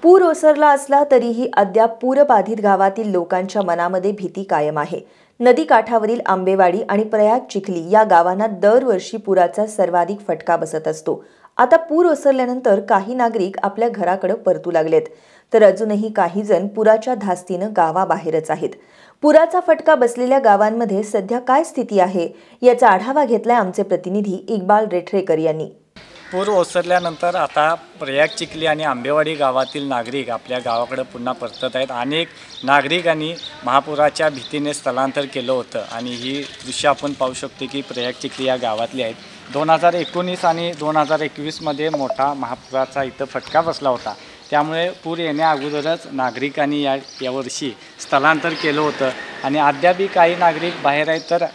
पूर ओसरला असला तरीही अद्याप पूरबाधित गावातील लोकांच्या मनामध्ये भीती कायम आहे। नदी काठावरील आंबेवाडी आणि प्रयाग चिखली या गावांना दरवर्षी पुराचा सर्वाधिक फटका बसत असतो। आता पूर ओसरल्यानंतर काही नागरिक आपल्या घराकडे परतू लागलेत, तर अजूनही काही जण पुराच्या धास्तीने गावाबाहेरच आहेत। पुराचा फटका बसलेल्या गावांमध्ये सध्या काय स्थिती आहे याचा आढावा घेतलाय आमचे प्रतिनिधी इक्बाल रेठरेकर यांनी। पूर ओसरल्यानंतर आता प्रयाग चिखली आणि आंबेवाडी गावातील नागरिक आपल्या गावाकडे पुन्हा परतत आहेत। अनेक नागरिकांनी महापुराच्या भीतीने स्थलांतर केलं होतं आणि ही दृश्य आपण पाहू शकतो की प्रयाग चिखली या गावातली आहेत। 2019 आणि 2021 मध्ये मोठा महापुराचा इथं फटका बसला होता, त्यामुळे पूर येण्या अगोदरच नागरिकांनी यावर्षी स्थलांतर केलं होतं आणि अद्यापही काही नागरिक बाहेर आहेत, तर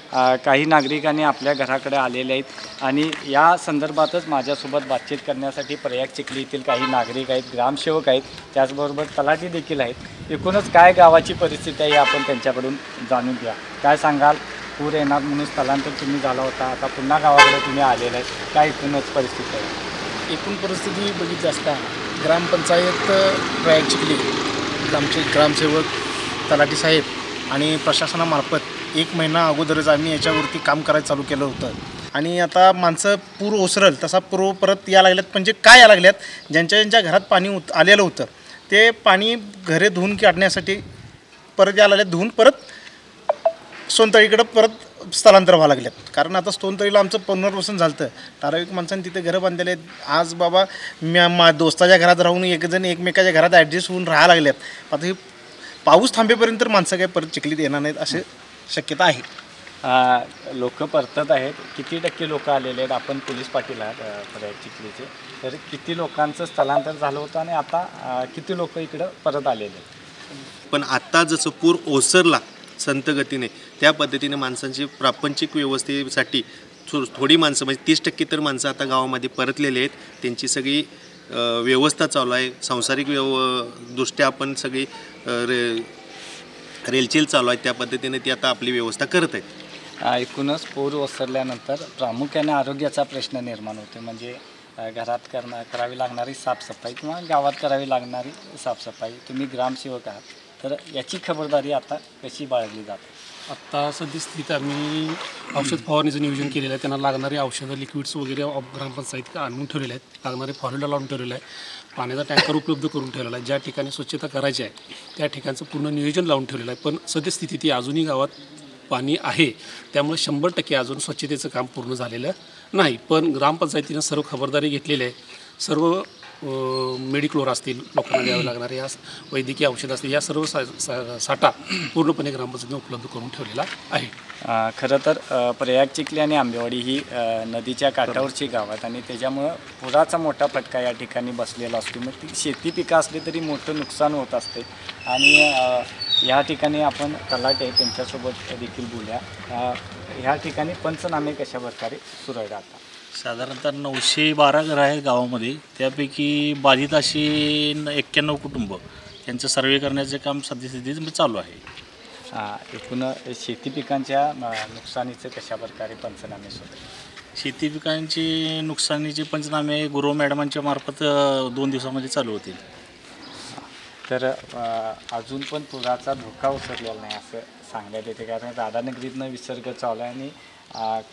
काही नागरिकांनी आपल्या घराकडे आलेले आहेत। आणि या संदर्भातच माझ्यासोबत बातचीत करण्यासाठी प्रयाग चिखली येथील काही नागरिक आहेत, ग्रामसेवक आहेत, त्याचबरोबर तलाठी देखील आहेत। एकूणच काय गावाची परिस्थिती आहे आपण त्यांच्याकडून जाणून घ्या। काय सांगाल, पूर येणार म्हणून स्थलांतर तुम्ही झाला होता, आता पुन्हा गावाकडे तुम्ही आलेले आहेत, काय एकूणच परिस्थिती आहे? एकूण परिस्थिती बघितली असता ग्रामपंचायत प्रयाग चिखली, आमचे ग्रामसेवक, तलाठी साहेब आणि प्रशासनामार्फत 1 महिना अगोदरच आम्ही याच्यावरती काम करायला चालू केलं होतं। आणि आता माणसं पूर ओसरल तसा पूर परत या लागल्यात, म्हणजे काय या लागल्यात, ज्यांच्या घरात पाणी आलेलं होतं ते पाणी घरे धुवून काढण्यासाठी परत या लागल्यात, धुवून परत सोनतळीकडं परत स्थलांतर व्हावं लागल्यात। कारण आता सोनतळीला आमचं पुनर्वसन झालं, ठराविक माणसांनी तिथे घरं बांधलेले आहेत। आज बाबा दोस्ताच्या घरात राहून एकजण एकमेकाच्या घरात ॲडजस्ट होऊन राहायला लागल्यात। आता हे पाऊस थांबेपर्यंत तर माणसं काही परत चिखलीत येणार नाहीत अशी शक्यता आहे। लोक परतत आहेत, किती टक्के लोक आलेले आहेत? आपण पोलीस पाटील आहात प्रयाग चिखलीचे, तर किती लोकांचं स्थलांतर झालं होतं आणि आता किती लोक इकडं परत आलेले आहेत? पण आत्ता जसं पूर ओसरला संत गतीने, त्या पद्धतीने माणसांची प्रापंचिक व्यवस्थेसाठी थोडी माणसं, म्हणजे 30% तर माणसं आता गावामध्ये परतलेले आहेत। त्यांची सगळी व्यवस्था चालू आहे, सांसारिक दृष्ट्या आपण सगळी रेलचेल चालू आहे, त्या पद्धतीने ती आता आपली व्यवस्था करत आहेत। एकूणच पूर ओसरल्यानंतर प्रामुख्याने आरोग्याचा प्रश्न निर्माण होतो, म्हणजे घरात करावी लागणारी साफसफाई किंवा गावात करावी लागणारी साफसफाई। तुम्ही ग्रामसेवक आहात, तर याची खबरदारी आता कशी बाळगली जाते? आत्ता सध्या स्थितीत आम्ही औषध फवारणीचं नियोजन केलेलं आहे। त्यांना लागणारी औषधं, लिक्विड्स वगैरे ग्रामपंचायत आणून ठेवलेले आहेत, लागणारे फॉर्म्युला लावून ठेवलेलं आहे, पाण्याचा टँकर उपलब्ध करून ठेवलेला आहे, ज्या ठिकाणी स्वच्छता करायची आहे त्या ठिकाणचं पूर्ण नियोजन लावून ठेवलेलं आहे। पण सद्यस्थिती ती अजूनही गावात पाणी आहे, त्यामुळे 100% अजून स्वच्छतेचं काम पूर्ण झालेलं नाही। पण ग्रामपंचायतीनं सर्व खबरदारी घेतलेली आहे। सर्व मेडिक्लोर असतील, लोकांना द्यावे लागणारे या वैद्यकीय औषध असतील, या सर्व साठा पूर्णपणे ग्रामपंचायतीने उपलब्ध करून ठेवलेला आहे। खरं तर प्रयाग चिखली आणि आंबेवाडी ही नदीच्या काठावरची गाव आहेत आणि त्याच्यामुळं पुराचा मोठा फटका या ठिकाणी बसलेला असतो। मग ती शेती पिकं असली तरी मोठं नुकसान होत असते आणि या ठिकाणी आपण तलाठी आहे त्यांच्यासोबत देखील बोलूया। ह्या ठिकाणी पंचनामे कशा प्रकारे सुरू आहेत? आता साधारणतः 912 घरं आहेत गावामध्ये, त्यापैकी बाधित अशी 91 कुटुंब, त्यांचं सर्वे करण्याचे काम सद्यस्थितीत चालू आहे। एकूण शेती पिकांच्या नुकसानीचे कशा प्रकारे पंचनामे सुरू आहेत? शेती पिकांची नुकसानीचे पंचनामे गुरव मॅडमांच्या मार्फत 2 दिवसामध्ये चालू होतील। तर अजून पण पुराचा धोका ओसरलेला नाही असं सांगण्यात येते, कारण राधानगरीतनं विसर्ग चालू आहे आणि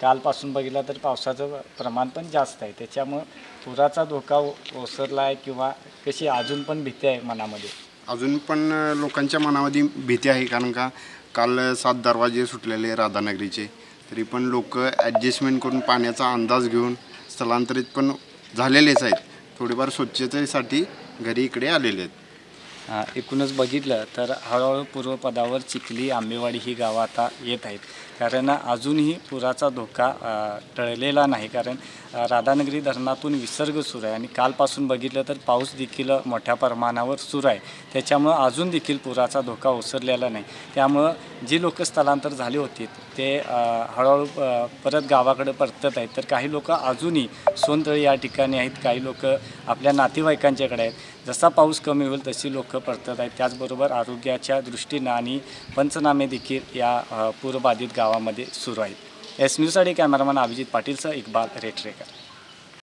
कालपासून बघितलं तर पावसाचं प्रमाण पण जास्त आहे, त्याच्यामुळं पुराचा धोका ओसरला आहे किंवा कशी अजून पण भीती आहे मनामध्ये? अजून पण लोकांच्या मनामध्ये भीती आहे, कारण का काल 7 दरवाजे सुटलेले राधानगरीचे, तरी पण लोक ॲडजस्टमेंट करून पाण्याचा अंदाज घेऊन स्थलांतरित पण झालेलेच आहेत, थोडेफार स्वच्छतेसाठी घरी इकडे आलेले आहेत। एकूणच बघितलं तर हळूहळू पूर्वपदावर चिखली, आंबेवाडी ही गावं आता येत आहेत, कारण अजूनही पुराचा धोका टळलेला नाही, कारण राधानगरी धरणातून विसर्ग सुरू आहे आणि कालपासून बघितलं तर पाऊस देखील मोठ्या प्रमाणावर सुरू आहे, त्याच्यामुळं अजून देखील पुराचा धोका ओसरलेला नाही। त्यामुळं जी लोक स्थलांतर झाली होती ते हळूहळू परत गावाकडे परतत आहेत, तर काही लोक अजूनही सोनतळी या ठिकाणी आहेत, काही लोक आपल्या नातेवाईकांच्याकडे आहेत। जसा पाऊस कमी होईल तशी लोक परतत आहेत। त्याचबरोबर आरोग्याच्या दृष्टीनं आणि पंचनामे देखील या पूरबाधित गावामध्ये सुरू आहेत। एस न्यूजसाठी कॅमेरामॅन अभिजित पाटीलसह इक्बाल रेठरेकर।